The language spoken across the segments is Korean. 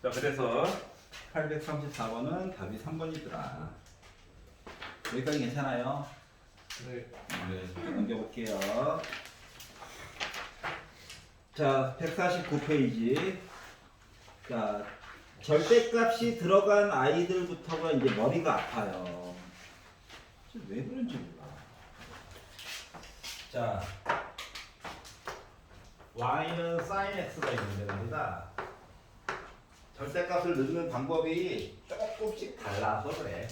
자, 그래서 834번은 답이 3번이더라. 여기까지 괜찮아요? 네. 네, 넘겨볼게요. 자, 149페이지. 자, 절대값이 들어간 아이들부터가 이제 머리가 아파요. 왜 그런지 몰라. 자, y는 sin x가 있는데 말이다. 절대값을 넣는 방법이 조금씩 달라서 그래.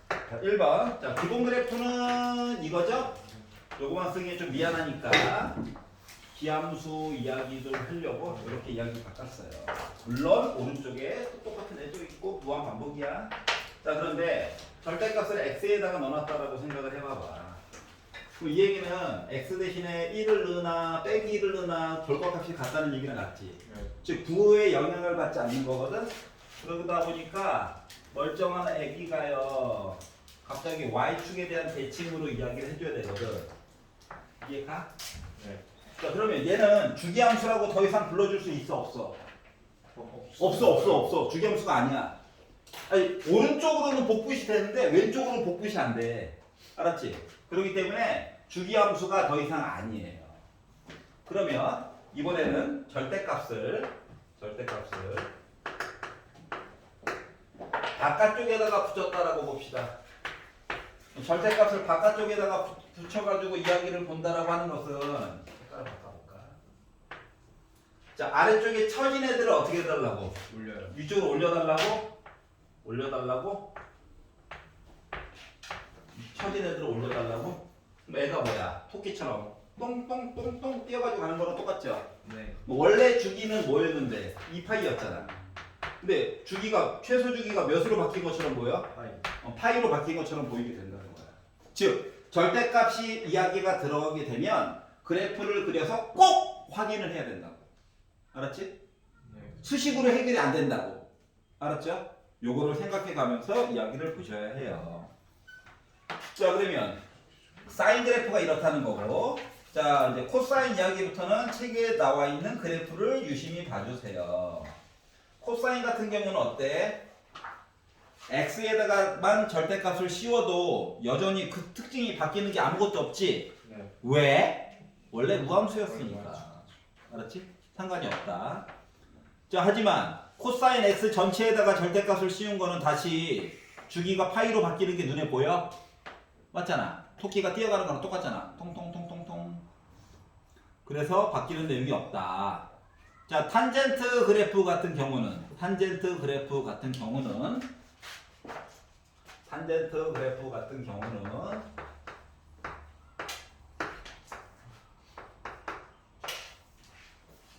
자, 1번. 자, 기본 그래프는 이거죠? 요거만 쓰기엔 좀 미안하니까 기함수 이야기를 하려고 이렇게 이야기 바꿨어요. 물론 오른쪽에 똑같은 애도 있고 무한 반복이야. 자, 그런데 절대값을 x에다가 넣어놨다라고 생각을 해봐봐. 그럼 이 얘기는 x 대신에 1을 넣으나 빼기 1을 넣으나 결과값이 같다는 얘기는 맞지. 네. 즉 부호에 영향을 받지 않는 거거든. 그러다 보니까 멀쩡한 애기가요 갑자기 y축에 대한 대칭으로 이야기를 해줘야 되거든. 이해가? 네. 자, 그러면 얘는 주기함수라고 더 이상 불러줄 수 있어 없어? 없어. 주기함수가 아니야. 아니, 오른쪽으로는 복붙이 되는데 왼쪽으로는 복붙이 안 돼. 알았지? 그렇기 때문에 주기함수가 더 이상 아니에요. 그러면 이번에는 절대값을 바깥쪽에다가 붙였다라고 봅시다. 절대값을 바깥쪽에다가 붙여가지고 이야기를 본다라고 하는 것은 색깔을 바꿔볼까? 자, 아래쪽에 처진 애들을 어떻게 해달라고? 올려요. 위쪽으로 올려달라고? 처진 애들을 올려달라고? 그럼 애가 뭐야? 토끼처럼 똥똥똥똥 뛰어가지고 가는 거랑 똑같죠? 네. 원래 주기는 뭐였는데? 2파이였잖아. 근데 주기가 최소 주기가 몇으로 바뀐 것처럼 보여? 파이. 파이로 바뀐 것처럼 보이게 된다는 거야. 즉 절대값이 이야기가 들어가게 되면 그래프를 그려서 꼭 확인을 해야 된다고. 알았지? 네. 수식으로 해결이 안 된다고. 알았죠? 요거를 생각해 가면서 이야기를 보셔야 해요. 자, 그러면 사인 그래프가 이렇다는 거고, 자, 이제 코사인 이야기부터는 책에 나와 있는 그래프를 유심히 봐주세요. 코사인 같은 경우는 어때? x에다가만 절대값을 씌워도 여전히 그 특징이 바뀌는 게 아무것도 없지? 네. 왜? 원래 무함수였으니까. 알았지? 상관이 없다. 자, 하지만 코사인 x 전체에다가 절대값을 씌운 거는 다시 주기가 파이로 바뀌는 게 눈에 보여? 맞잖아. 토끼가 뛰어가는 거랑 똑같잖아. 통통통통통. 그래서 바뀌는 내용이 없다. 자, 탄젠트 그래프 같은 경우는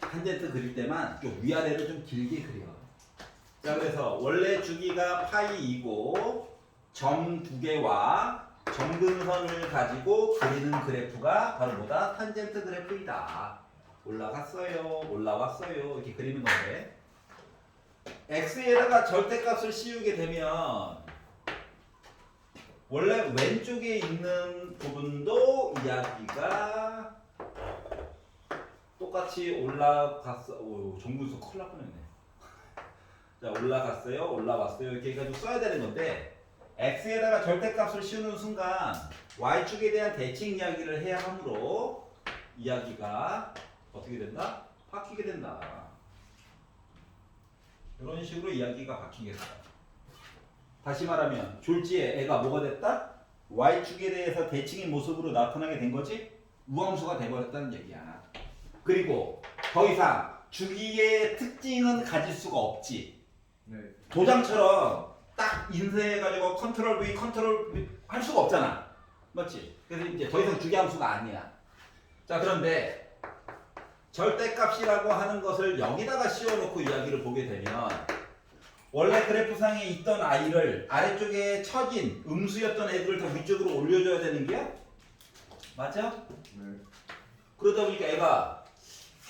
탄젠트 그릴 때만 좀 위아래를 좀 길게 그려. 자, 그래서 원래 주기가 파이이고 점 두 개와 점근선을 가지고 그리는 그래프가 바로 뭐다? 탄젠트 그래프이다. 올라왔어요. 이렇게 그리는 건데 x에다가 절대값을 씌우게 되면 원래 왼쪽에 있는 부분도 이야기가 똑같이 올라갔어. 오, 정문수 큰일 날 뻔했네. 자, 올라왔어요. 이렇게 해가지고 써야 되는 건데 x에다가 절대값을 씌우는 순간 y축에 대한 대칭 이야기를 해야 하므로 이야기가 어떻게 된다? 바뀌게 된다. 이런 식으로 이야기가 바뀌겠다. 다시 말하면 졸지에 애가 뭐가 됐다? y축에 대해서 대칭의 모습으로 나타나게 된 거지? 우함수가 돼버렸다는 얘기야. 그리고 더 이상 주기의 특징은 가질 수가 없지. 네. 도장처럼 딱 인쇄해가지고 컨트롤 V 할 수가 없잖아. 맞지? 그래서 이제 더 이상 주기함수가 아니야. 자, 그런데 절대값이라고 하는 것을 여기다가 씌워놓고 이야기를 보게 되면 원래 그래프상에 있던 아이를 아래쪽에 처진 음수였던 애들을 더 위쪽으로 올려줘야 되는 게 맞아? 네. 그러다 보니까 애가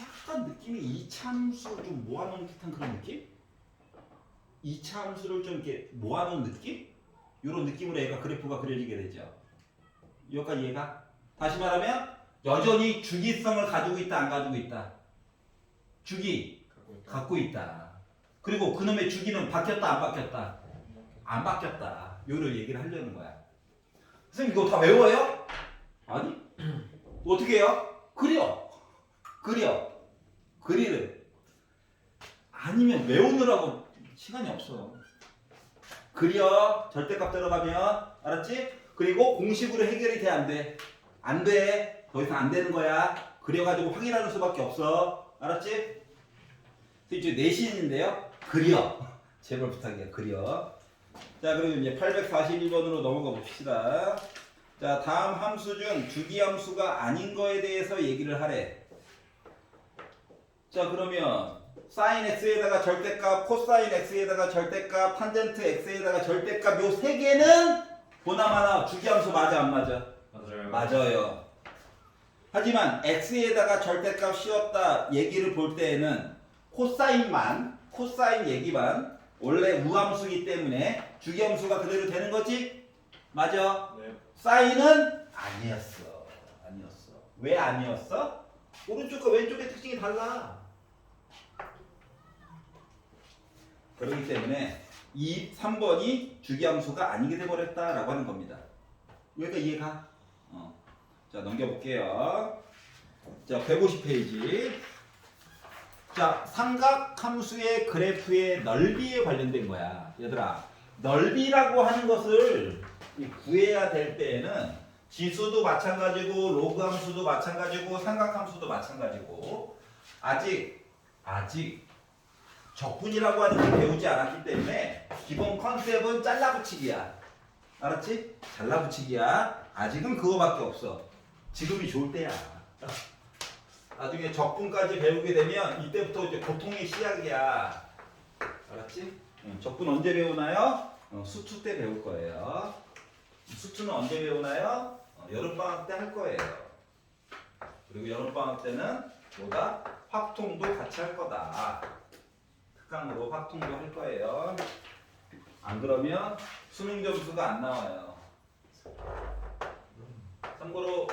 약간 느낌이 이차함수 좀 모아놓은 듯한 그런 느낌? 이차함수를 좀 이렇게 모아놓은 느낌? 이런 느낌으로 애가 그래프가 그려지게 되죠. 여기까지 이해가? 다시 말하면 여전히 주기성을 가지고 있다 안 가지고 있다? 주기 갖고 있다. 그리고 그놈의 주기는 바뀌었다 안 바뀌었다? 안 바뀌었다. 요를 얘기를 하려는 거야. 선생님 이거 다 외워요? 아니? 어떻게 해요? 그리를 아니면 외우느라고 시간이 없어. 그려 절대값 들어가면 알았지? 그리고 공식으로 해결이 돼 안 돼? 안 돼. 더 이상 안 되는 거야. 그려가지고 확인하는 수밖에 없어. 알았지? 이제 내신인데요. 그려. 제발 부탁이야. 그려. 자 그리고 이제 841번으로 넘어가 봅시다. 자 다음 함수 중 주기함수가 아닌 거에 대해서 얘기를 하래. 자 그러면 사인 x에다가 절대값, 코사인 x에다가 절대값, 탄젠트 x에다가 절대값 요 세 개는 보나마나 주기함수 맞아 안 맞아? 맞아요. 맞아요. 하지만 x에다가 절대값 씌웠다 얘기를 볼 때에는 코사인 얘기만 원래 무함수이기 때문에 주기함수가 그대로 되는 거지? 맞아? 네. 사인은 아니었어. 왜 아니었어? 오른쪽과 왼쪽의 특징이 달라. 그렇기 때문에 3번이 주기함수가 아니게 돼버렸다라고 하는 겁니다. 여기가 이해가? 자 넘겨볼게요. 자 150페이지. 자 삼각함수의 그래프의 넓이에 관련된 거야. 얘들아 넓이라고 하는 것을 구해야 될 때에는 지수도 마찬가지고 로그함수도 마찬가지고 삼각함수도 마찬가지고 아직 적분이라고 하는 걸 배우지 않았기 때문에 기본 컨셉은 잘라붙이기야. 알았지? 잘라붙이기야. 아직은 그거밖에 없어. 지금이 좋을 때야. 나중에 적분까지 배우게 되면 이때부터 이제 고통의 시작이야. 알았지? 적분 언제 배우나요? 수투 때 배울 거예요. 수투는 언제 배우나요? 여름방학 때 할 거예요. 그리고 여름방학 때는 뭐다? 확통도 같이 할 거다. 특강으로 확통도 할 거예요. 안 그러면 수능 점수가 안 나와요. 참고로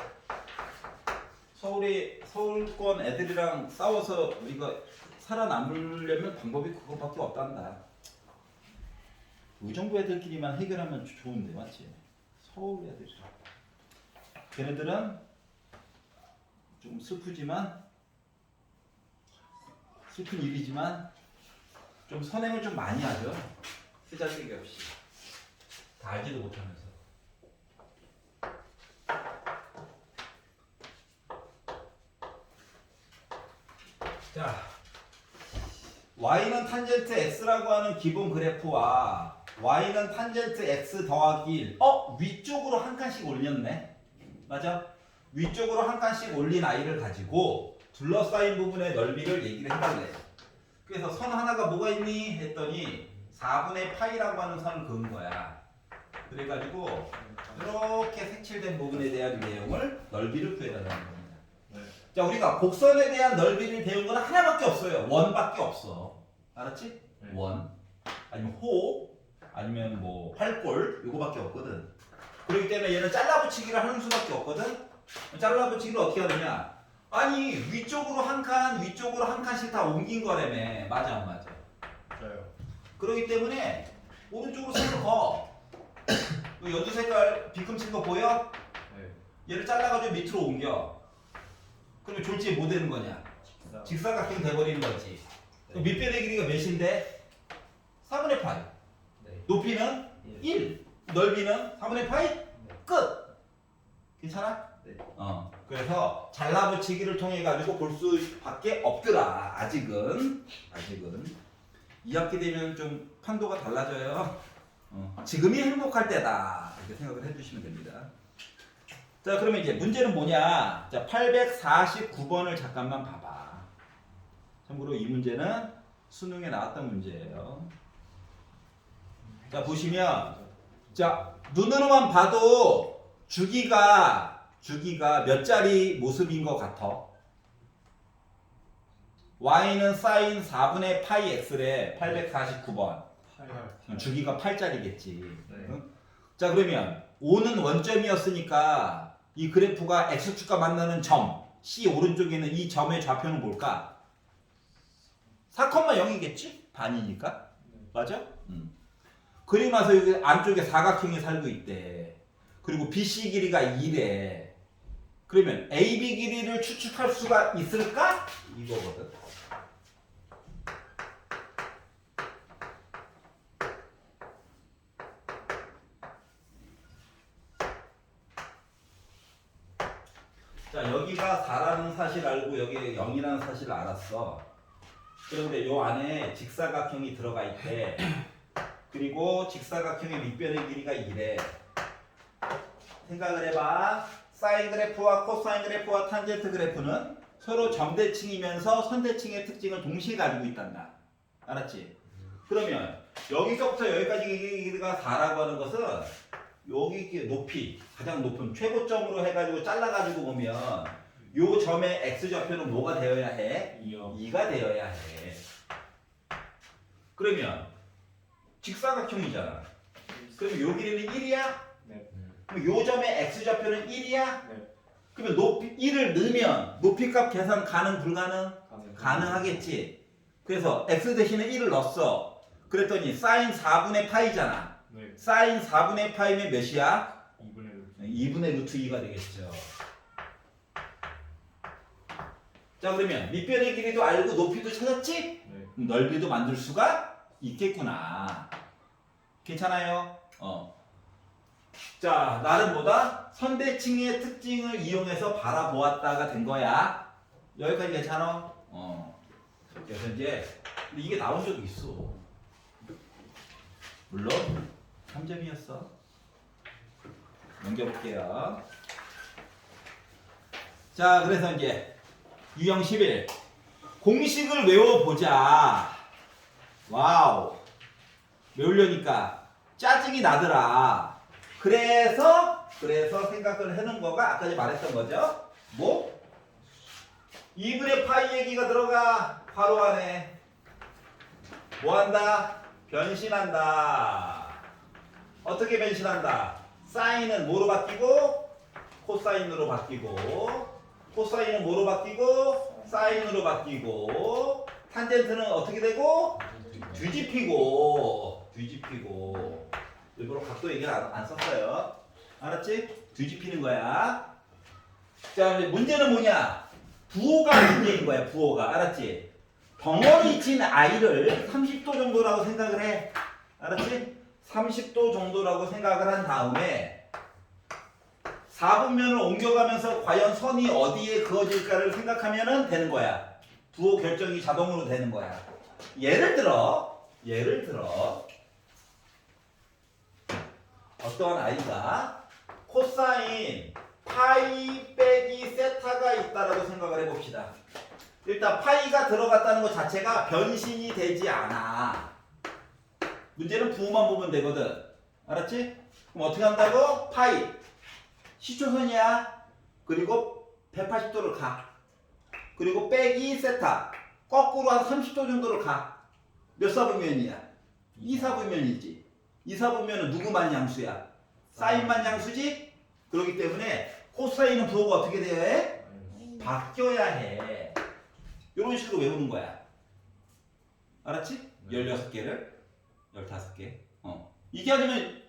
서울권 애들이랑 싸워서 우리가 살아남으려면 방법이 그거밖에 없단다. 의정부 애들끼리만 해결하면 좋은데 맞지? 서울 애들이랑 걔네들은 좀 슬픈 일이지만 좀 선행을 좀 많이 하죠. 쓰잘데기 없이 다 알지도 못하면서. 자, y는 탄젠트 x라고 하는 기본 그래프와 y는 탄젠트 x 더하기 1. 위쪽으로 한 칸씩 올렸네. 맞아? 위쪽으로 한 칸씩 올린 i를 가지고 둘러싸인 부분의 넓이를 얘기를 해달래. 그래서 선 하나가 뭐가 있니? 했더니 4분의 파이라고 하는 선을 그은 거야. 그래가지고 이렇게 색칠된 부분에 대한 내용을 넓이를 구해달라는 겁니다. 네. 자, 우리가 곡선에 대한 넓이를 배운 건 하나밖에 없어요. 원밖에 없어. 알았지? 네. 원. 아니면 호. 아니면 뭐 활골. 요거밖에 없거든. 그렇기 때문에 얘는 잘라붙이기를 하는 수밖에 없거든. 잘라붙이기를 어떻게 하느냐? 아니 위쪽으로 한 칸, 위쪽으로 한 칸씩 다 옮긴 거라며. 맞아 안 맞아? 맞아요. 그렇기 때문에 오른쪽으로 선을 거. 이 연두 색깔 비금친 거 보여? 네. 얘를 잘라가지고 밑으로 옮겨. 그러면 졸지에 뭐 되는 거냐? 직사각형 돼버리는 거지. 네. 밑변의 길이가 몇인데? 4분의 파이. 네. 높이는 1. 넓이는 4분의 파이? 끝. 괜찮아? 네. 그래서 잘라붙이기를 통해 가지고 볼 수밖에 없더라. 아직은 2학기 되면 좀 판도가 달라져요. 지금이 행복할 때다. 이렇게 생각을 해주시면 됩니다. 자, 그러면 이제 문제는 뭐냐? 자, 849번을 잠깐만 봐봐. 참고로 이 문제는 수능에 나왔던 문제예요. 자, 보시면 자, 눈으로만 봐도 주기가 몇 자리 모습인 것 같아? y는 sin 4분의 파이 x래. 849번. 주기가 8자리겠지. 네. 자, 그러면 5는 원점이었으니까 이 그래프가 x축과 만나는 점 C 오른쪽에 있는 이 점의 좌표는 뭘까? 4,0이겠지? 반이니까. 맞아? 그리고 나서 여기 안쪽에 사각형이 살고 있대. 그리고 BC 길이가 2래. 그러면 AB 길이를 추측할 수가 있을까? 이거거든. 자, 여기가 4라는 사실 알고 여기 0이라는 사실을 알았어. 그런데 요 안에 직사각형이 들어가 있대. 그리고 직사각형의 밑변의 길이가 2래. 생각을 해봐. 사인 그래프와 코사인 그래프와 탄젠트 그래프는 서로 점대칭이면서 선대칭의 특징을 동시에 가지고 있단다. 알았지? 그러면 여기서부터 여기까지 길이가 4라고 하는 것은 여기 높이, 가장 높은 최고점으로 해가지고 잘라가지고 보면 요 점의 x좌표는 뭐가 되어야 해? 2가 되어야 해. 그러면 직사각형이잖아. 그러면 요 길이는 1이야? 네. 그럼 요 점의 x좌표는 1이야? 네. 그러면 높이 1을 넣으면 높이값 계산 가능 불가능? 가능하겠지. 그래서 x 대신에 1을 넣었어. 그랬더니 사인 4분의 파이잖아. 네. 사인 4분의 파이면 몇이야? 2분의 2분의 루트 2가 되겠죠. 자, 그러면 밑변의 길이도 알고 높이도 찾았지? 네. 넓이도 만들 수가 있겠구나. 괜찮아요? 자, 나는 뭐다? 선대칭의 특징을 이용해서 바라보았다가 된 거야. 여기까지 괜찮아? 그래서 이제 근데 이게 나온 적이 있어. 물론 3점이었어. 넘겨볼게요. 자, 그래서 이제 유형 11 공식을 외워보자. 와우, 외우려니까 짜증이 나더라. 그래서 생각을 해놓은 거가 아까 말했던 거죠. 뭐? 2분의 파이 얘기가 들어가. 괄호 안에 뭐한다? 변신한다. 어떻게 변신한다? 사인은 뭐로 바뀌고 코사인으로 바뀌고, 코사인은 뭐로 바뀌고 사인으로 바뀌고, 탄젠트는 어떻게 되고 뒤집히고. 일부러 각도 얘기를 안 썼어요. 알았지? 뒤집히는 거야. 자, 이제 문제는 뭐냐? 부호가 문제인 거야. 부호가. 알았지? 덩어리 친 i를 30도 정도라고 생각을 해. 알았지? 30도 정도라고 생각을 한 다음에 4분면을 옮겨가면서 과연 선이 어디에 그어질까를 생각하면 되는 거야. 부호 결정이 자동으로 되는 거야. 예를 들어 어떠한 i가 코사인 파이 빼기 세타가 있다라고 생각을 해봅시다. 일단 파이가 들어갔다는 것 자체가 변신이 되지 않아. 문제는 부호만 보면 되거든. 알았지? 그럼 어떻게 한다고? 파이 시초선이야. 그리고 180도를 가. 그리고 빼기 세타 거꾸로 한 30도 정도를 가. 몇 사분면이야? 2사분면이지. 2사분면은 누구만 양수야? 사인만 양수지? 그렇기 때문에 코사인은 부호가 어떻게 돼야 해? 바뀌어야 해. 이런 식으로 외우는 거야. 알았지? 16개를 15개. 이게 아니면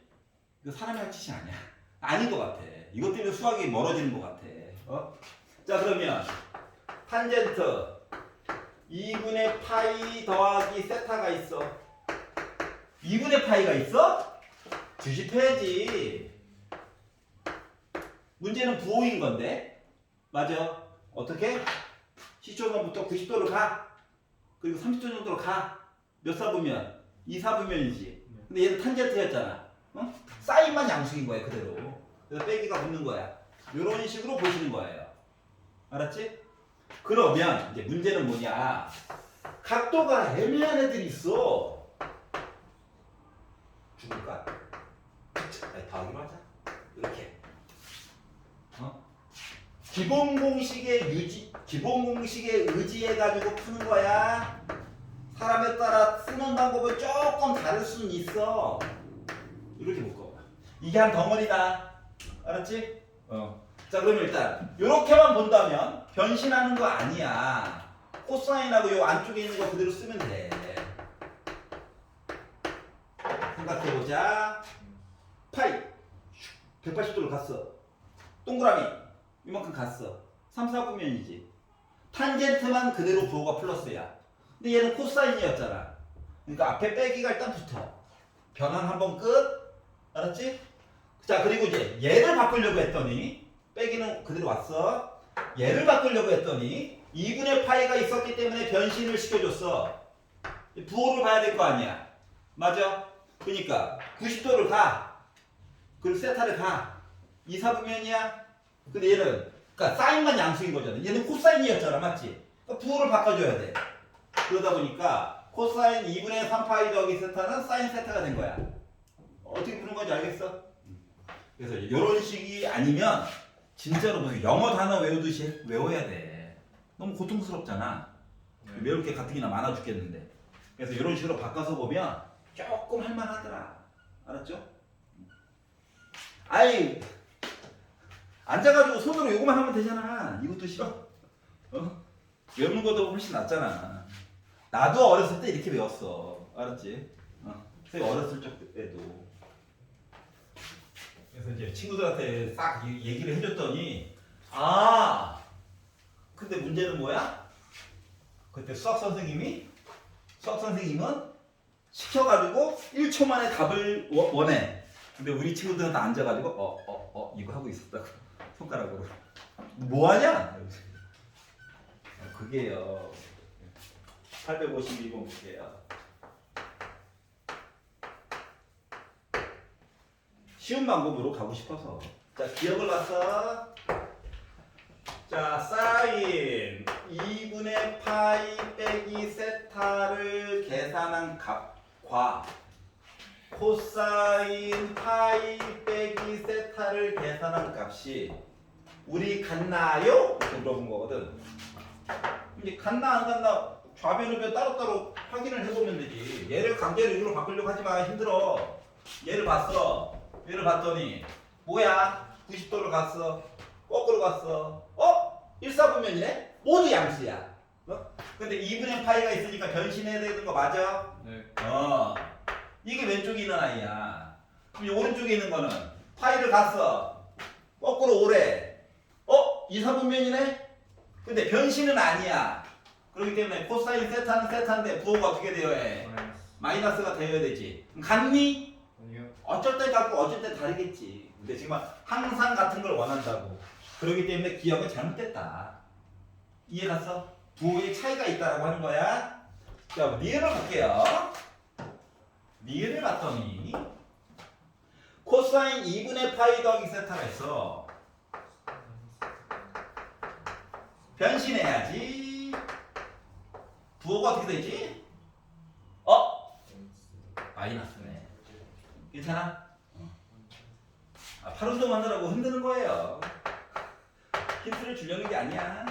이거 사람이 할 짓이 아니야. 아닌 것 같아. 이것 때문에 수학이 멀어지는 것 같아. 자, 그러면 탄젠트 2분의 파이 더하기 세타가 있어. 2분의 파이가 있어? 뒤집혀야지. 문제는 부호인 건데. 맞아. 어떻게? 시초선부터 90도로 가. 그리고 30도 정도로 가. 몇 사분면? 2사분면이지. 근데 얘는 탄젠트였잖아. 사인만 양수인 거야, 그대로. 그래서 빼기가 붙는 거야. 이런 식으로 보시는 거예요. 알았지? 그러면 이제 문제는 뭐냐? 각도가 애매한 애들이 있어. 죽을까? 더하기로 하자. 이렇게. 기본 공식에 의지해가지고 푸는 거야. 사람에 따라 쓰는 방법은 조금 다를 수는 있어. 이렇게 묶어봐. 이게 한 덩어리다. 알았지? 자, 그러면 일단 이렇게만 본다면 변신하는 거 아니야. 코사인하고 요 안쪽에 있는 거 그대로 쓰면 돼. 생각해보자. 파이 180도로 갔어. 동그라미 이만큼 갔어. 3, 4구면이지. 탄젠트만 그대로 부호가 플러스야. 근데 얘는 코사인이었잖아. 그러니까 앞에 빼기가 일단 붙어. 변환 한번 끝. 알았지? 자, 그리고 이제 얘를 바꾸려고 했더니 빼기는 그대로 왔어. 얘를 바꾸려고 했더니 2분의 파이가 있었기 때문에 변신을 시켜줬어. 부호를 봐야 될 거 아니야. 맞아? 그러니까 90도를 가. 그리고 세타를 가. 2, 4분면이야. 근데 얘는 그러니까 사인만 양수인 거잖아. 얘는 코사인이었잖아. 맞지? 그러니까 부호를 바꿔줘야 돼. 그러다 보니까 코사인 2분의 3파이 더하기 세타는 사인 세타가 된 거야. 어떻게 부르는 건지 알겠어? 그래서 이런 식이 아니면 진짜로 무슨 영어 단어 외우듯이 외워야 돼. 너무 고통스럽잖아. 외울 게 가뜩이나 많아 죽겠는데. 그래서 이런 식으로 바꿔서 보면 조금 할만하더라. 알았죠? 아이, 앉아가지고 손으로 요거만 하면 되잖아. 이것도 싫어? 외우는 것도 훨씬 낫잖아. 나도 어렸을 때 이렇게 외웠어. 알았지? 선생님 어렸을 적에도. 그래서 이제 친구들한테 싹 얘기를 해줬더니 아, 근데 문제는 뭐야? 그때 수학 선생님은 시켜가지고 1초 만에 답을 원해. 근데 우리 친구들은 다 앉아가지고 이거 하고 있었다고 손가락으로 뭐하냐? 그게요 852번 그게요. 쉬운 방법으로 가고 싶어서. 자, 기억을 놨어. 자, 사인 2분의 파이 빼기 세타를 계산한 값과 코사인 파이 빼기 세타를 계산한 값이 우리 같나요? 이렇게 물어본 거거든. 이제 같나 안 같나 좌변 우변 따로따로 확인을 해보면 되지. 얘를 강제로 이걸로 바꾸려고 하지 마. 힘들어. 얘를 봤어. 얘를 봤더니 뭐야? 90도로 갔어. 거꾸로 갔어. 1사분면이네? 모두 양수야. 근데 2분의 파이가 있으니까 변신해야 되는 거 맞아? 네. 이게 왼쪽에 있는 아이야. 그럼 이 오른쪽에 있는 거는 파이를 갔어. 거꾸로 오래. 2사분면이네? 근데 변신은 아니야. 그렇기 때문에 코사인 세타는 세타인데 부호가 어떻게 되어야 해? 마이너스가 되어야 되지. 그럼 같니? 아니요. 어쩔 때 같고 어쩔 때 다르겠지. 근데 지금 항상 같은 걸 원한다고. 그렇기 때문에 기억은 잘못됐다. 이해 갔어? 부호의 차이가 있다라고 하는 거야. 자, 니은을 볼게요. 니은을 봤더니 코사인 2분의 파이 더하기 세타가 있어. 변신해야지. 부호가 어떻게 되지? 마이너스네. 괜찮아? 팔 운동하느라고 흔드는 거예요. 힌트를 주려는 게 아니야.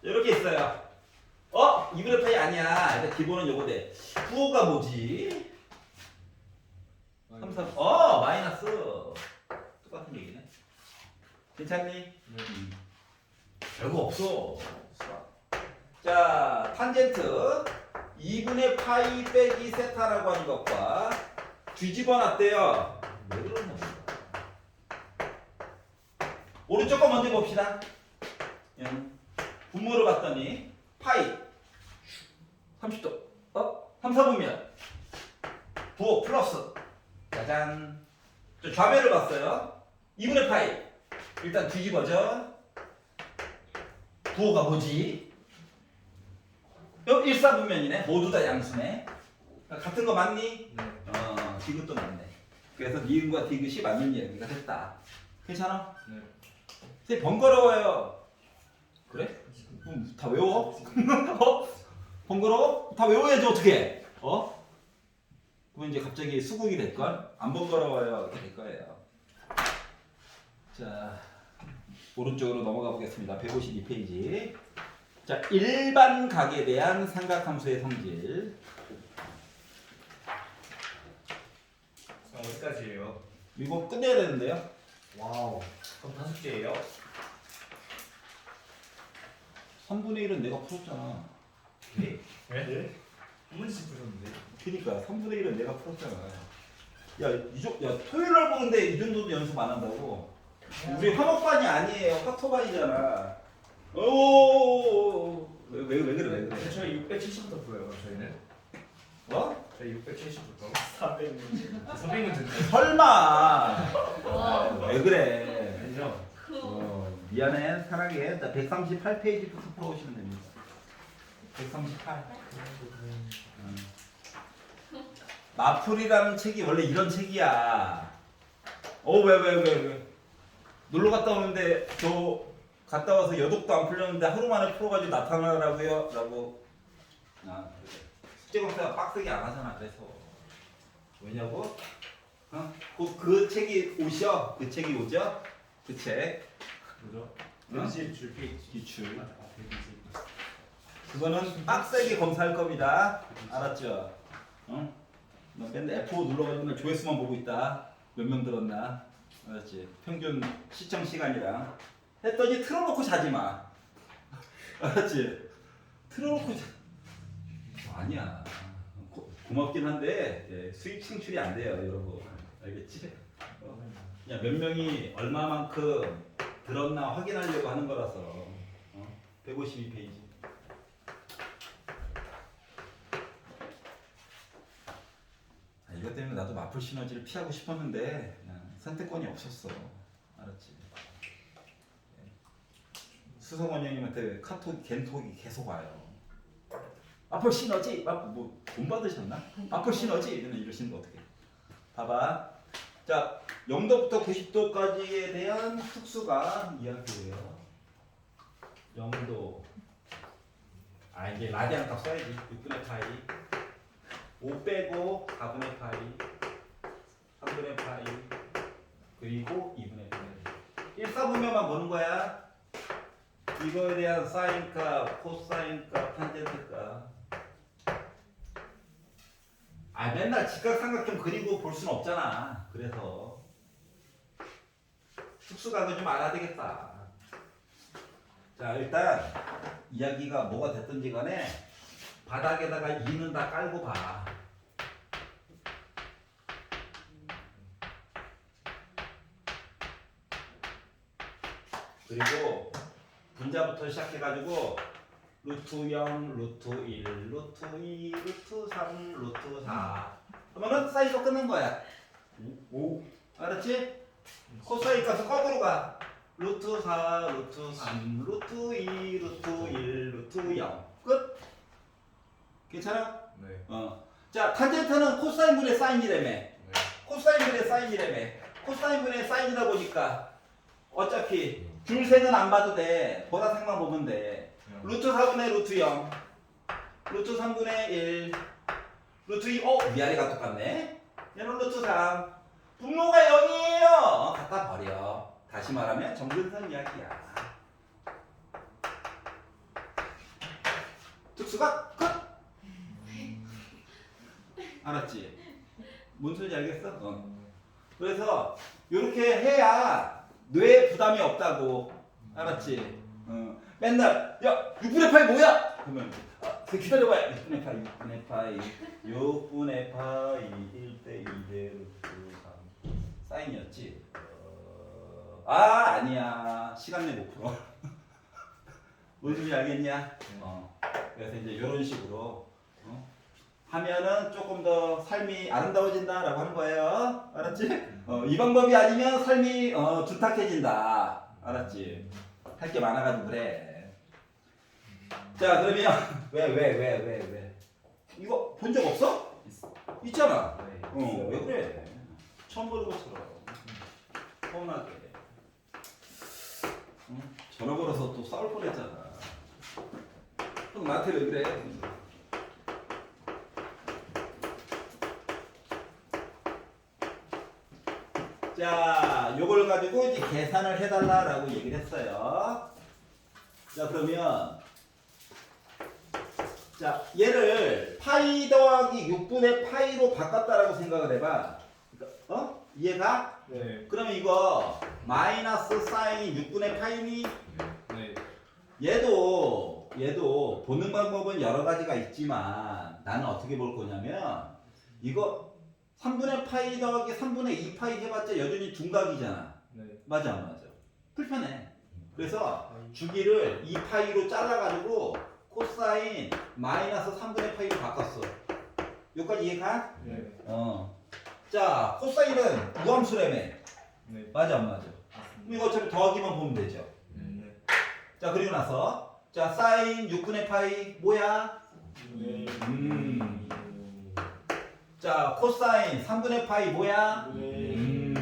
이렇게 있어요. 2분의 파이 아니야. 일단 기본은 요거 돼. 부호가 뭐지? 3, 3. 마이너스. 똑같은 얘기네. 괜찮니? 별거 없어. 자, 탄젠트 2분의 파이 빼기 세타라고 하는 것과 뒤집어 놨대요. 왜 그러는 거야? 오른쪽 거 먼저 봅시다. 분모를 봤더니 파이 30도 3, 4분면 부호 플러스 짜잔. 좌변을 봤어요. 2분의 파이 일단 뒤집어져. 부호가 뭐지? 1사분면이네. 모두 다 양수네. 같은 거 맞니? 네. 디귿도 맞네. 그래서 니은과 디귿이 맞는 이야기가 됐다. 괜찮아? 네. 선생님 번거로워요. 그래? 그럼 다 외워? 번거로워? 다 외워야지 어떻게? 그럼 이제 갑자기 수긍이 될걸? 안 번거로워요. 이렇게 될 거예요. 자, 오른쪽으로 넘어가 보겠습니다. 152페이지. 자, 일반 각에 대한 삼각함수의 성질. 어디까지예요? 이거 끝내야 되는데요. 와우. 그럼 5개예요? 3분의 1은 내가 풀었잖아. 네? 네? 한 번씩 부르는데. 그니까 3분의 1은 내가 풀었잖아. 야 토요일 날 보는데 이 정도도 연습 안 한다고? 우리 화목반이 아니에요. 화토반이잖아. 왜 그래 왜 그래? 저희 670부터 풀어요. 저희는. 어? 저희 670부터. 400문제. 400문제. 설마. 와. 왜 그래? 아니죠? 미안해 사랑해. 자 138페이지부터 풀어오시면 됩니다. 138. 마풀이라는 책이 원래 이런 책이야. 왜? 놀러 갔다 오는데 저 갔다 와서 여독도 안 풀렸는데 하루 만에 풀어가지고 나타나라고요? 라고. 그래. 숙제 검사가 빡세게 안 하잖아. 그래서 왜냐고? 그 책이 오셔. 그 책이 오죠? 그 책. 뭐죠? 어? 줄페이지. 기출. 페이지. 그거는 빡세게 검사할 겁니다. 알았죠? 응? 너 맨날 F5 눌러가지고 맨날 조회수만 보고 있다. 몇 명 들었나? 알았지? 평균 시청 시간이랑 했더니 틀어놓고 자지 마. 알았지? 틀어놓고 아니야. 고맙긴 한데 수익 창출이 안 돼요, 여러분. 알겠지? 그냥 몇 명이 얼마만큼 들었나 확인하려고 하는 거라서. 152페이지. 이것 때문에 나도 마플 시너지를 피하고 싶었는데 선택권이 없었어. 알았지? 수석 원장님한테 카톡, 겐톡이 계속 와요. 마플 시너지? 돈 받으셨나? 마플 시너지? 이러시는 거 어떻게? 봐봐. 자, 0도부터 90도까지에 대한 특수가 이야기예요. 0도. 이게 라디안 값 써야지. 6분의 파이. 5 빼고 4분의 파이, 3분의 파이, 그리고 2분의 파이. 1, 4분면만 보는 거야. 이거에 대한 사인값, 코사인값, 탄젠트값. 맨날 직각삼각형 그리고 볼 수는 없잖아. 그래서 특수각은 좀 알아야 되겠다. 자, 일단 이야기가 뭐가 됐든지 간에 바닥에다가 2는 다 깔고 봐. 그리고 분자부터 시작해가지고 루트 0, 루트 1, 루트 2, 루트 3, 루트 4 그러면은 사이로 끊는 거야. 오. 알았지? 코사인 값은 거꾸로 가. 루트 4, 루트 3, 루트 2, 루트 1, 루트 0 끝? 괜찮아? 네. 자, 탄젠트는 코사인분의 사인이라며. 네. 코사인분의 사인이라며. 코사인분의 사인이다 보니까 어차피 줄색은 안 봐도 돼. 보라색만 보면 돼. 루트 4분의 루트 0, 루트 3분의 1, 루트 2, 위아래가 똑같네. 얘는 루트 3. 분모가 0이에요. 갖다 버려. 다시 말하면 정근선 이야기야. 특수가 끝. 알았지? 뭔 소리인지 알겠어? 그래서 이렇게 해야 뇌에 부담이 없다고. 알았지? 맨날 야 6분의 파이 뭐야? 그러면 기다려봐요. 6분의 파이 6분의 파이 6분의 파이 1대 2대 루트 3 사인이었지? 아니야. 시간 내 못 풀어. 뭔 소리인지 알겠냐? 그래서 이제 이런 식으로 하면은 조금 더 삶이 아름다워진다라고 하는 거예요. 알았지? 이 방법이 아니면 삶이 두탁해진다. 알았지? 할 게 많아가지고 그래. 자, 그러면 왜? 이거 본 적 없어? 있잖아. 왜 그래? 처음 보는 것처럼. 서운하게. 전화 걸어서 또 싸울 뻔했잖아. 형 나한테 왜 그래? 자, 요걸 가지고 이제 계산을 해달라라고 얘기를 했어요. 자, 그러면 자, 얘를 파이 더하기 6분의 파이로 바꿨다라고 생각을 해봐. 그러니까, 이해가? 네. 그러면 이거 마이너스 사인 6분의 파이니 네. 얘도 보는 방법은 여러 가지가 있지만 나는 어떻게 볼 거냐면 이거 3분의 파이 더하기 3분의 2 파이 해봤자 여전히 둔각이잖아. 네. 맞아 안 맞아? 불편해. 그래서 주기를 2파이로 잘라가지고 코사인 마이너스 3분의 파이로 바꿨어. 여기까지 이해가? 네. 자, 코사인은 무함수라며. 네. 맞아 안 맞아? 그럼 이거 어차피 더하기만 보면 되죠. 네. 자, 그리고 나서 자, 사인 6분의 파이 뭐야? 네. 자, 코사인 3분의 파이 뭐야? 네.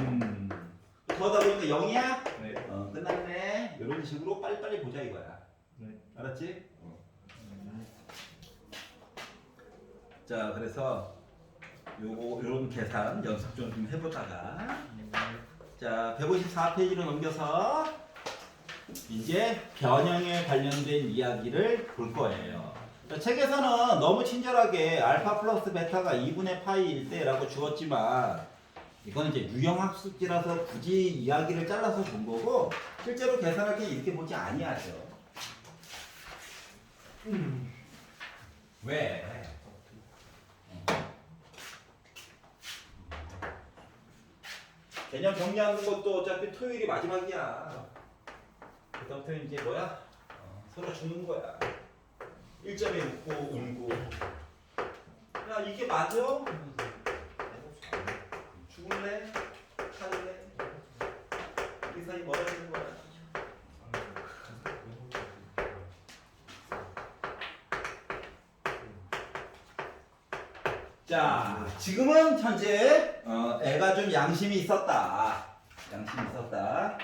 더하다 보니까 0이야? 네. 끝났네. 이런 식으로 빨리빨리 보자 이거야. 네. 알았지? 자, 그래서 요런 계산 연습 좀 해보다가 자, 154페이지로 넘겨서 이제 변형에 관련된 이야기를 볼 거예요. 자, 책에서는 너무 친절하게 알파 플러스 베타가 2분의 파이일 때라고 주었지만 이건 이제 유형학습지라서 굳이 이야기를 잘라서 본 거고 실제로 계산할 때 이렇게 보지 아니하죠. 왜? 개념 정리하는 것도 어차피 토요일이 마지막이야. 그다음부터 이제 뭐야? 서로 죽는 거야. 1점에 웃고 울고. 야 이게 맞아? 죽을래? 살래? 이 사이 멀어지는 거야. 자, 지금은 현재 애가 좀 양심이 있었다. 양심이 있었다.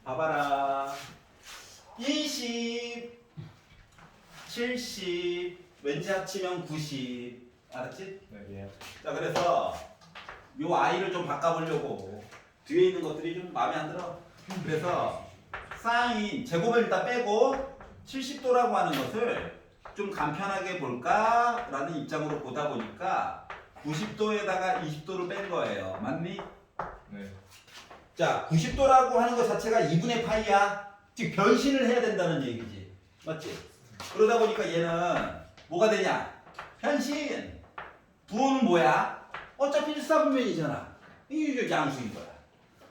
봐봐라. 20, 70, 왠지 합치면 90. 알았지? 네. 자, 그래서 요 아이를 좀 바꿔보려고 뒤에 있는 것들이 좀 마음에 안 들어. 그래서 사인 제곱을 일단 빼고 70도라고 하는 것을 좀 간편하게 볼까라는 입장으로 보다 보니까 90도에다가 20도를 뺀 거예요. 맞니? 네. 자, 90도라고 하는 것 자체가 2분의 파이야. 즉 변신을 해야 된다는 얘기지. 맞지? 그러다 보니까 얘는 뭐가 되냐? 변신. 부호는 뭐야? 어차피 1사분면이잖아. 이게 양수인 거야.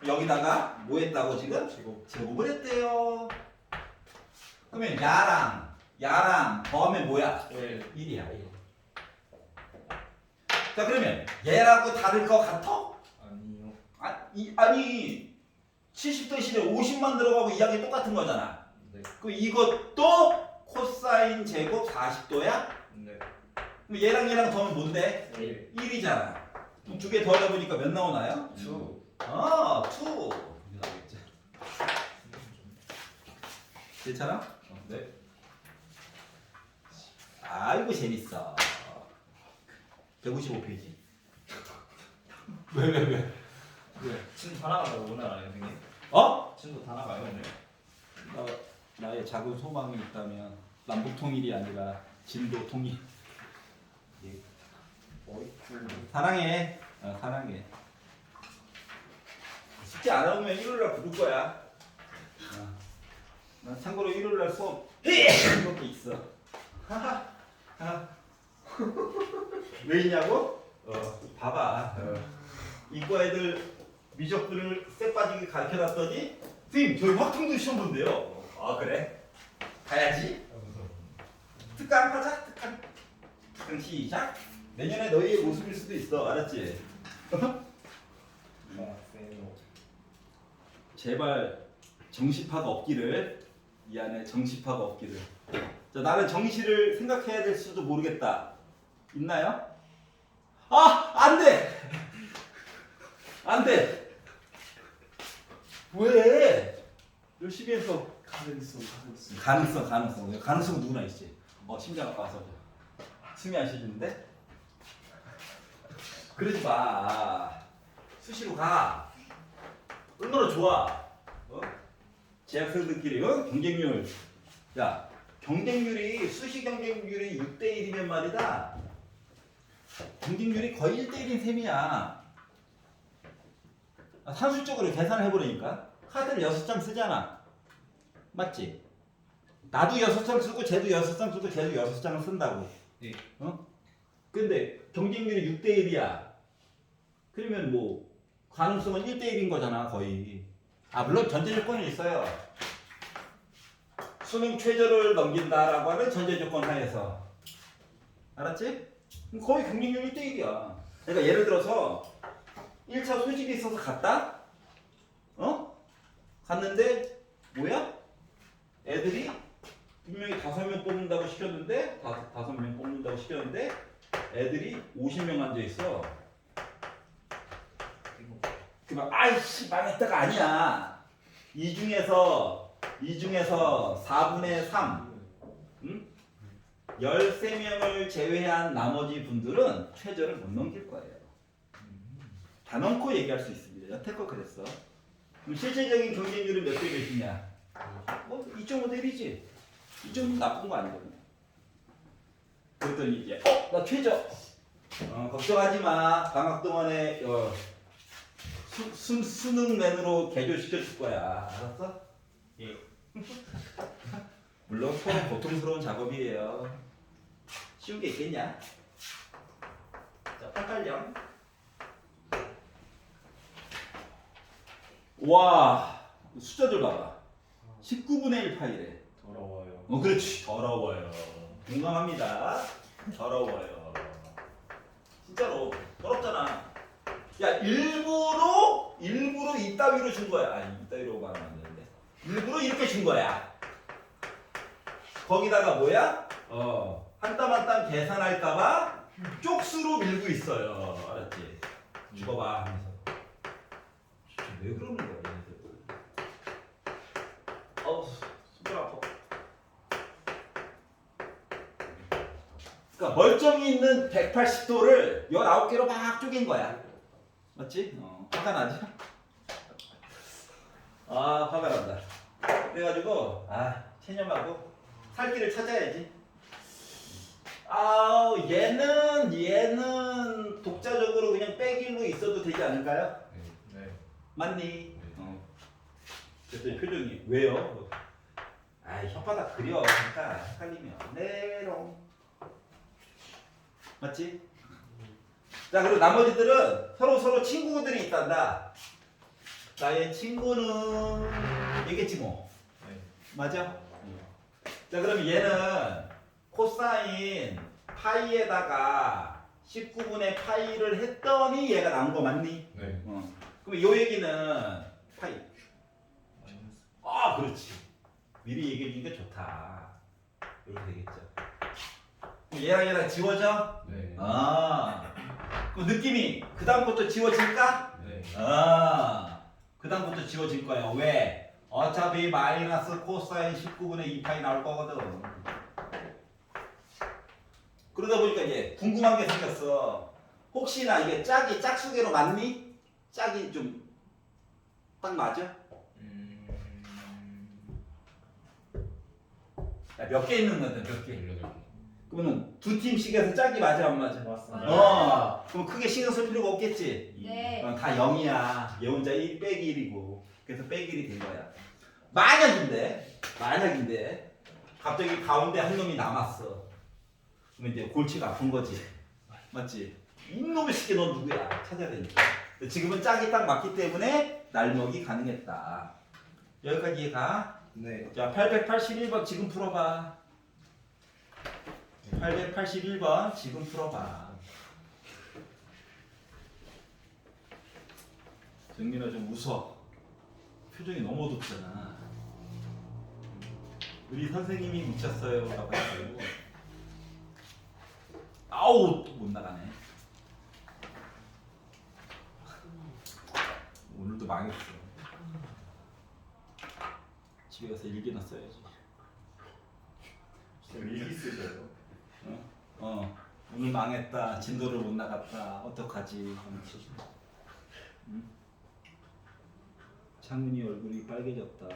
여기다가 뭐 했다고 지금? 제곱을 했대요. 그러면 야랑 더하면 뭐야? 1이야 1. 자, 그러면 얘라고 다를 것 같아? 아니요. 아니 70 대신에 50만 들어가고 이야기 똑같은 거잖아. 네. 그럼 이것도 코사인 제곱 40도야? 네. 그럼 얘랑 더하면 뭔데? 1. 1이잖아. 그럼 두 개 더하다 보니까 몇 나오나요? 2. 2. 나오겠지. 괜찮아? 네. 아이고 재밌어. 155페이지. 왜? 친구 다 나가요 오늘 안 해요, 선생님? 어? 친구 다 나가요 오늘? 나의 작은 소망이 있다면 남북 통일이 아니라 진도 통일. 사랑해. 사랑해. 숙제 안 하면 일요일날 부를 거야. 난 참고로 일요일날 수업 이렇게 있어. 왜 있냐고? 봐봐. 이과 애들 미적분을 쎄 빠지게 가르쳐놨더니 선생님 저희 확통도 시험 본대요. 아 그래? 가야지. 특강 하자. 특강 시작. 내년에 너희의 모습일 수도 있어. 알았지? 제발 정시파가 없기를. 이 안에 정시파가 없기를. 자, 나는 정시를 생각해야 될 수도 모르겠다. 있나요? 안 돼! 안 돼! 왜? 열심히 해서 가능성 누구나 있지. 심장 아파서 숨이 안 쉬는데? 그러지 마. 수시로 가. 얼마나 좋아. 재학생들끼리 경쟁률. 야, 경쟁률이 수시 경쟁률이 6대 1이면 말이다. 경쟁률이 거의 1대 1인 셈이야. 산술적으로 계산을 해보니까 카드를 6장 쓰잖아. 맞지? 나도 6장 쓰고 쟤도 6장 쓰고 쟤도 6장을 쓴다고. 네. 어? 근데 경쟁률이 6대 1이야. 그러면 뭐 가능성은 1대 1인 거잖아, 거의. 아, 물론 전제 조건이 있어요. 수능 최저를 넘긴다라고 하는 전제 조건 하에서. 알았지? 그럼 거의 경쟁률 1대 1이야. 그러니까 예를 들어서 1차 소집이 있어서 갔다? 어? 갔는데 뭐야? 애들이 분명히 5명 뽑는다고 시켰는데 5명 뽑는다고 시켰는데 애들이 50명 앉아 있어. 그만 아이씨 망했다가 아니야. 이 중에서 4분의 3 응? 13명을 제외한 나머지 분들은 최저를 못 넘길 거예요. 단언코 얘기할 수 있습니다. 여태껏 그랬어. 그럼 실질적인 경쟁률은 몇 대 몇이냐? 뭐 2.5대 1이지. 2.5 나쁜 거 아니거든. 그랬더니 이제 나 최저. 걱정하지 마. 방학 동안에 수능맨으로 개조시켜 줄 거야. 알았어? 예. 물론 서로 고통스러운 작업이에요. 쉬운 게 있겠냐? 자, 88년. 와, 숫자들 봐봐. 19분의 1 파이래. 더러워요. 그렇지. 더러워요. 공감합니다. 더러워요. 진짜로 더럽잖아. 야, 일부러 이따위로 준 거야. 아니, 이따위로 말하면 안 되는데. 일부러 이렇게 준 거야. 거기다가 뭐야? 한 땀 한 땀 계산할까봐 쪽수로 밀고 있어요. 알았지? 죽어봐 하면서. 진짜 왜 그러는 거야, 얘네들. 손가락 아파. 그러니까 멀쩡히 있는 180도를 19개로 막 쪼갠 거야. 맞지? 화가 나지? 화가 난다. 그래가지고 체념하고 살 길을 찾아야지. 얘는 독자적으로 그냥 빼기로 있어도 되지 않을까요? 네. 맞니? 그랬더니 표정이 왜요? 혓바닥 그려. 잠깐 헷갈리면 네롱. 맞지? 자, 그리고 나머지들은 서로 친구들이 있단다. 나의 친구는 얘겠지 뭐. 네. 맞아? 자, 그럼 얘는 코사인 파이에다가 19분의 파이를 했더니 얘가 나온 거 맞니? 네. 그럼 요 얘기는 파이. 마이너스. 그렇지. 미리 얘기해 주니까 좋다. 이렇게 되겠죠. 그럼 얘랑 지워져? 네. 그럼 느낌이 그 다음부터 지워질까? 네. 그 다음부터 지워질 거야. 왜? 어차피 마이너스 코사인 19분의 2파이 나올 거거든. 그러다 보니까 이제 궁금한 게 생겼어. 혹시나 이게 짝이 짝수계로 맞니? 짝이 좀 딱 맞아? 몇 개 있는 거든, 몇 개. 18개. 그러면 두 팀씩에서 짝이 맞아, 안 맞아? 맞습니다. 그럼 크게 신경 쓸 필요가 없겠지? 네. 다 0이야. 얘 혼자 1 빼기 1이고. 그래서 빼기 1이 된 거야. 만약인데 갑자기 가운데 한 놈이 남았어. 그러면 이제 골치가 아픈 거지. 맞지? 이놈의 새끼 넌 누구야? 찾아야 되니까. 근데 지금은 짝이 딱 맞기 때문에 날먹이 가능했다. 여기까지 이해가? 네. 자, 881번 지금 풀어봐. 881번 지금 풀어봐. 정민아 좀 웃어. 표정이 너무 어둡잖아. 우리 선생님이 미쳤어요 라고 하고. 아우 또 못 나가네. 오늘도 망했어. 집에 가서 일기나 써야지. 일기 쓰셔요? 오늘 망했다. 진도를 못 나갔다. 어떡하지? 응? 창문이 얼굴이 빨개졌다.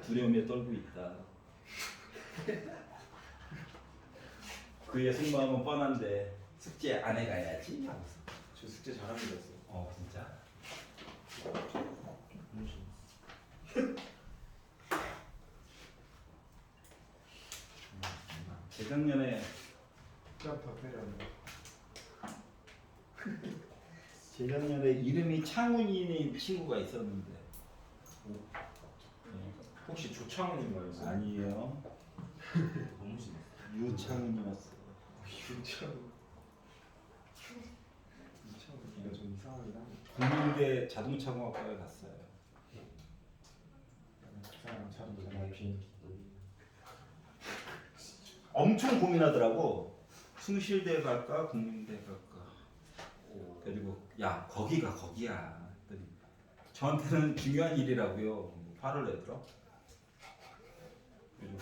두려움에 떨고 있다. 그의 속마음은 뻔한데 숙제 안 해가야지. 저 숙제 잘합니다. 진짜? 재작년에 이름이 창훈이인 친구가 있었는데 혹시 조창훈인가요? 아니에요. 너무 심해. 유창훈이었어. 유창훈. 이거 좀 이상하긴 하네. 국민대 자동차공학과에 갔어요. 자동차 비행기. 엄청 고민하더라고. 숭실대 갈까 국민대 갈까. 그리고 야 거기가 거기야. 그랬더니 저한테는 중요한 일이라고요. 뭐 화를 내더라. 그리고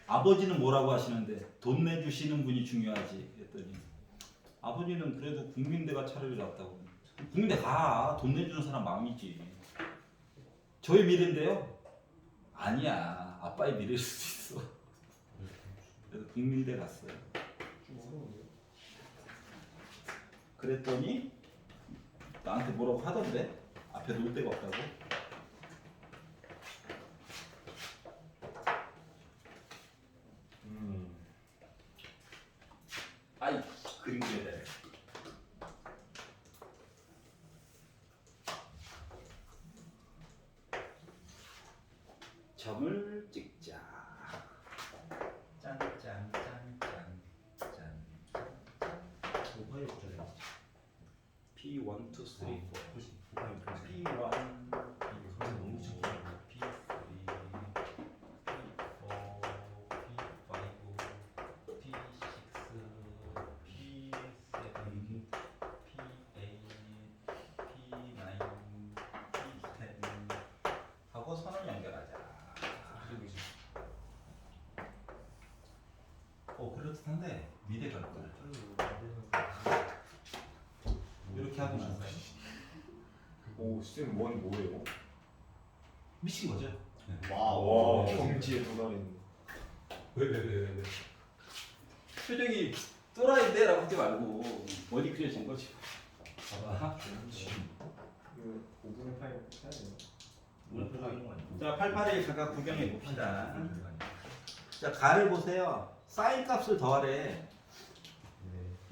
아버지는 뭐라고 하시는데 돈 내주시는 분이 중요하지. 그랬더니 아버지는 그래도 국민대가 차라리 낫다고. 국민대 가. 돈 내주는 사람 마음이지. 저의 미래인데요? 아니야. 아빠의 미래일 수도 있어. 그래서 국민대 갔어요. 그랬더니 나한테 뭐라고 하던데? 앞에 놓을 데가 없다고? 아이 그림 그려야 돼. 점을 찍자. 짠짠짠짠짠. 오파이 붙여야 P 1, 2, 3, 4. 그렇지. 오파이 붙여야 P 1, 이거 소리 너무 좋다. P 3, P 4, P 5, P 6, P 7, P 8, P 9, P 10 하고 선을 연결하자. 그렇듯한데 미대 갈 거야. 이렇게 하고 나서 오, 쌤 원 뭐예요? 미친 거죠? 와, 경지에 도달했네. 왜? 표정이 또라이인데라고 하지 말고 머리 그려진 거지. 봐봐. 이거 5분의 8 해야 돼요. 자, 88일 잠깐 구경해 봅시다. 자, 가를 보세요. 사인 값을 더하래.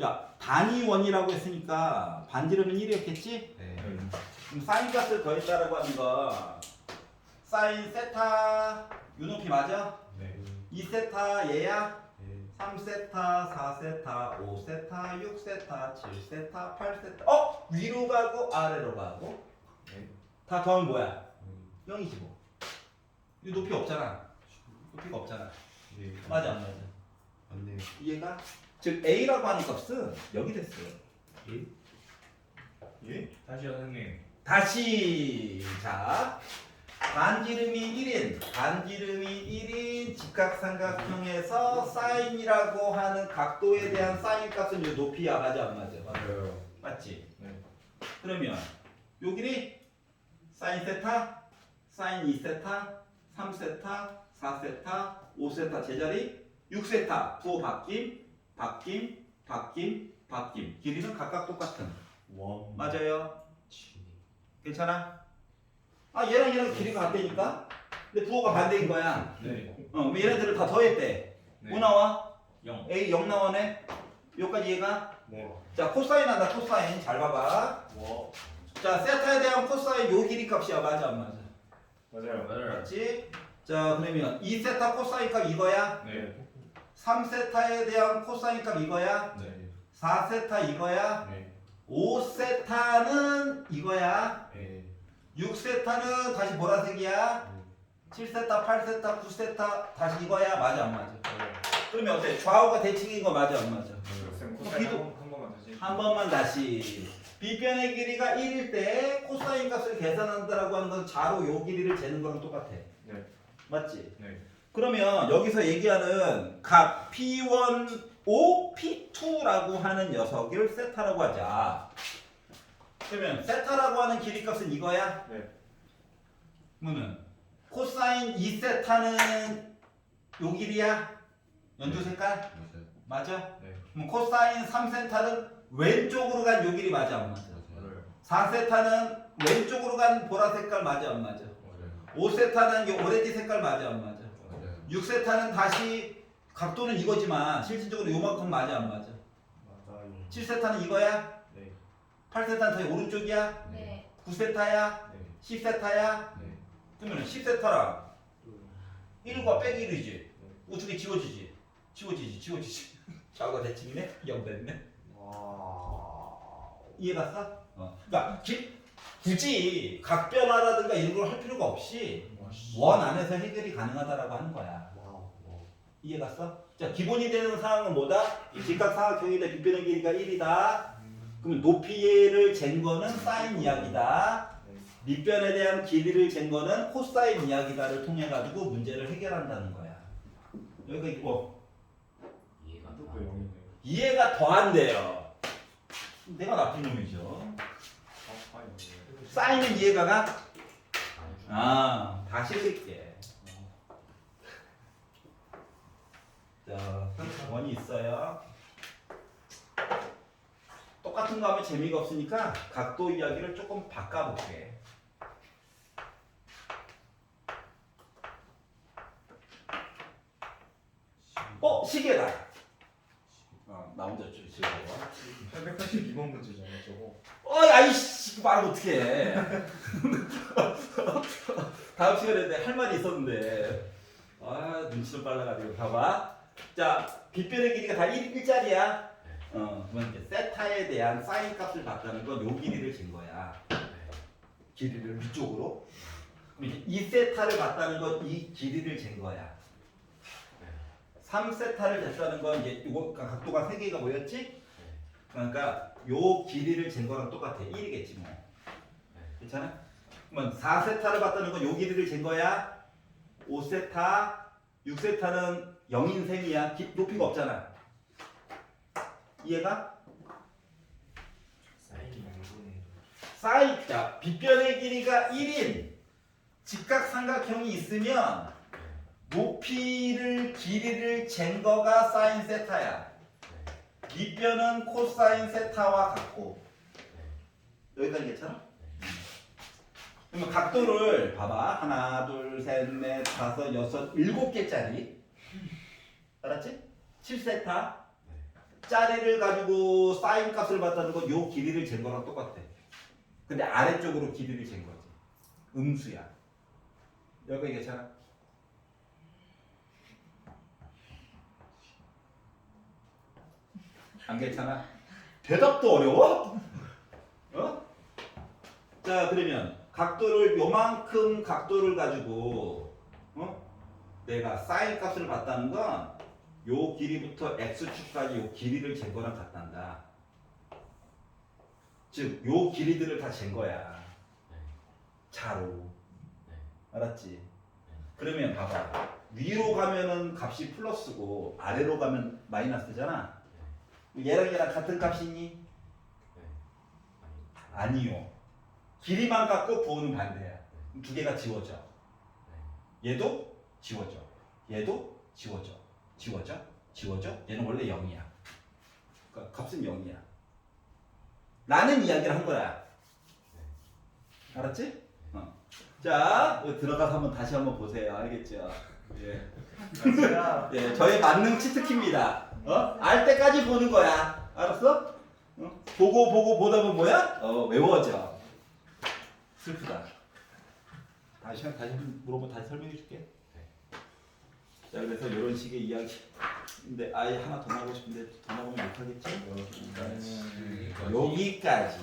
야, 단위원이라고 했으니까 반지름은 1이었겠지? 그럼 사인 값을 더했다라고 하는 거 사인 세타 요 높이 맞아? 네. 2세타 얘야? 3세타, 4세타, 5세타, 6세타, 7세타, 8세타. 위로 가고 아래로 가고 다 더하면 뭐야? 0이지 뭐. 이 높이 없잖아. 높이가 없잖아. 맞아 안 맞아? 맞네요. 이해가? 즉 A라고 하는 값은 여기 됐어요. 예? 다시요, 선생님. 다시 자 반지름이 1인 직각삼각형에서 사인이라고 하는 각도에 대한 사인 값은 이 높이야. 맞아 안 맞아? 맞아요. 맞지? 네. 그러면 요 길이 사인 세타, 사인 2세타, 3세타, 4세타, 5세타 제자리 6세타 부호 바뀜 길이는 각각 똑같은 원. 맞아요? 괜찮아? 얘랑 길이가 같다니까? 근데 부호가 반대인 거야. 네. 그럼 얘네들을 다 더했대. 뭐 나와? 0. A 0 나오네. 여기까지 얘가. 네. 자 코사인 한다. 코사인 잘 봐봐. 와. 자 세타에 대한 코사인 요 길이 값이야. 맞아 안 맞아? 맞아요. 맞지? 자 그러면 2세타 코사인 값 이거야. 네. 3세타에 대한 코사인 값 이거야. 네. 4세타 이거야. 네. 5세타는 이거야. 네. 6세타는 다시 보라색이야. 7세타, 8세타, 9세타 다시 이거야. 맞아 안 맞아? 그러면 어때? 좌우가 대칭인 거 맞아 안 맞아? 쌤 비도- 한 번만 다시. 한 번만 다시. B변의 길이가 1일 때 코사인 값을 계산한다라고 하는 건 좌로 요 길이를 재는 거랑 똑같아. 네. 맞지? 네. 그러면 여기서 얘기하는 값 P1, 5, P2라고 하는 녀석을 세타라고 하자. 그러면 세타라고 하는 길이 값은 이거야? 네. 뭐는? 코사인 2세타는 요 길이야? 연두 색깔? 맞아? 네. 그럼 코사인 3세타는 왼쪽으로 간 요 길이 맞아 안 맞아? 맞아요. 4세타는 왼쪽으로 간 보라 색깔 맞아 안 맞아? 맞아요. 5세타는 이 오렌지 색깔 맞아 안 맞아? 맞아요. 6세타는 다시 각도는 이거지만 실질적으로 요만큼 맞아 안 맞아? 맞아요. 7세타는 이거야? 네. 8세타는 더 오른쪽이야? 네. 9세타야? 네. 10세타야? 네. 그러면 10세타랑 1과 빼기 1이지. 우측에 지워지지. 지워지지. 좌우가 대칭이네? 0 됐네. 와. 이해 갔어? 그러니까 굳이 각변화라든가 이런 걸 할 필요가 없이 원 안에서 해결이 가능하다라고 하는 거야. 와우. 이해 갔어? 자, 기본이 되는 상황은 뭐다? 이 직각삼각형이다. 빗변의 길이가 1이다. 그러면 높이를 잰 거는 사인 이야기다. 네. 밑변에 대한 길이를 잰 거는 코사인 이야기다를 통해 가지고 문제를 해결한다는 거야. 여기가 있고 이것도 0이네요. 이해가 더한데요. 내가 나쁜 놈이죠. 아, 0이에요. 사인은 이해가 가? 다시 읽게. 자, 원이 있어요. 똑같은 거 하면 재미가 없으니까 각도 이야기를 조금 바꿔볼게. 시계다. 나 혼자 좀 즐거워. 882번 문제잖아요, 저거. 아이씨, 말하면 어떡해. 다음 시간에 내가 할 말이 있었는데. 눈치 좀 빨라가지고. 봐봐. 자, 빗변의 길이가 다 1짜리야. 그러면 이제 세타에 대한 사인 값을 봤다는 건 요 길이를 잰 거야. 길이를 위쪽으로. 그럼 이제 2세타를 봤다는 건 이 길이를 잰 거야. 3세타를 쟀다는 건 이제 이거 각도가 3개가 뭐였지? 그러니까 요 길이를 잰 거랑 똑같아. 1이겠지 뭐. 괜찮아? 그러면 4세타를 봤다는 건 요 길이를 잰 거야. 5세타, 6세타는 0인 셈이야. 높이가 없잖아. 이해가? 사인이 0분의 사인, 자, 빗변의 길이가 1인 직각삼각형이 있으면 길이를 잰 거가 사인 세타야. 밑변은 코사인 세타와 같고. 여기까지 괜찮아? 그러면 각도를 봐봐. 하나, 둘, 셋, 넷, 다섯, 여섯, 7개짜리. 알았지? 7세타. 짜리를 가지고 사인 값을 봤다는 건 요 길이를 잰 거랑 똑같아. 근데 아래쪽으로 길이를 잰 거지. 음수야. 여기까지 괜찮아? 안 괜찮아? 대답도 어려워? 자, 그러면 각도를 요만큼 각도를 가지고 내가 사인 값을 봤다는 건 요 길이부터 x축까지 요 길이를 잰 거랑 같단다. 즉, 요 길이들을 다 잰 거야. 자로. 알았지? 그러면 봐봐. 위로 가면은 값이 플러스고 아래로 가면 마이너스잖아. 얘랑 같은 값이니? 아니요. 길이만 갖고 부호는 반대야. 두 개가 지워져. 얘도 지워져. 얘도 지워져. 지워져. 얘는 원래 0이야. 그러니까 값은 0이야. 라는 이야기를 한 거야. 알았지? 자, 여기 들어가서 다시 한번 보세요. 알겠죠? 예. 예, 저의 만능 치트키입니다. 알 때까지 보는 거야. 알았어? 보고 보다 보면 뭐야? 외워져. 슬프다. 다시 물어보면 다시 설명해 줄게. 자, 그래서 이런 식의 이야기. 근데 아예 하나 더 나오고 싶은데 더 나오면 못하겠지? 여기까지.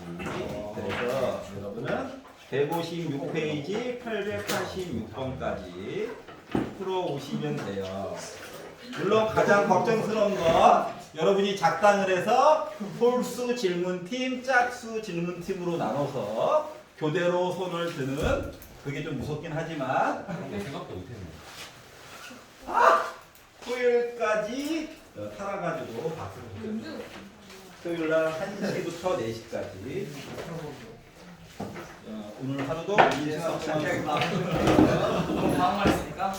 그래서 여러분은 156페이지 886번까지 풀어오시면 돼요. 물론 가장 걱정스러운 건 여러분이 작당을 해서 홀수 질문팀, 짝수 질문팀으로 나눠서 교대로 손을 드는 그게 좀 무섭긴 하지만 생각도 못했네. 토요일까지 살아가지고 박수를 쳐주세요. 토요일날 1시부터 4시까지 오늘 하루도 이 시간 너무 당황할 있으니까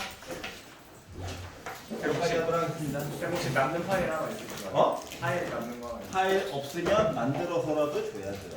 배고파게 하도록 하겠습니다. 혹시 남는 파일 하나 있을까요? 파일 남는 거 하나 있을까요? 파일 없으면 만들어서라도 줘야죠.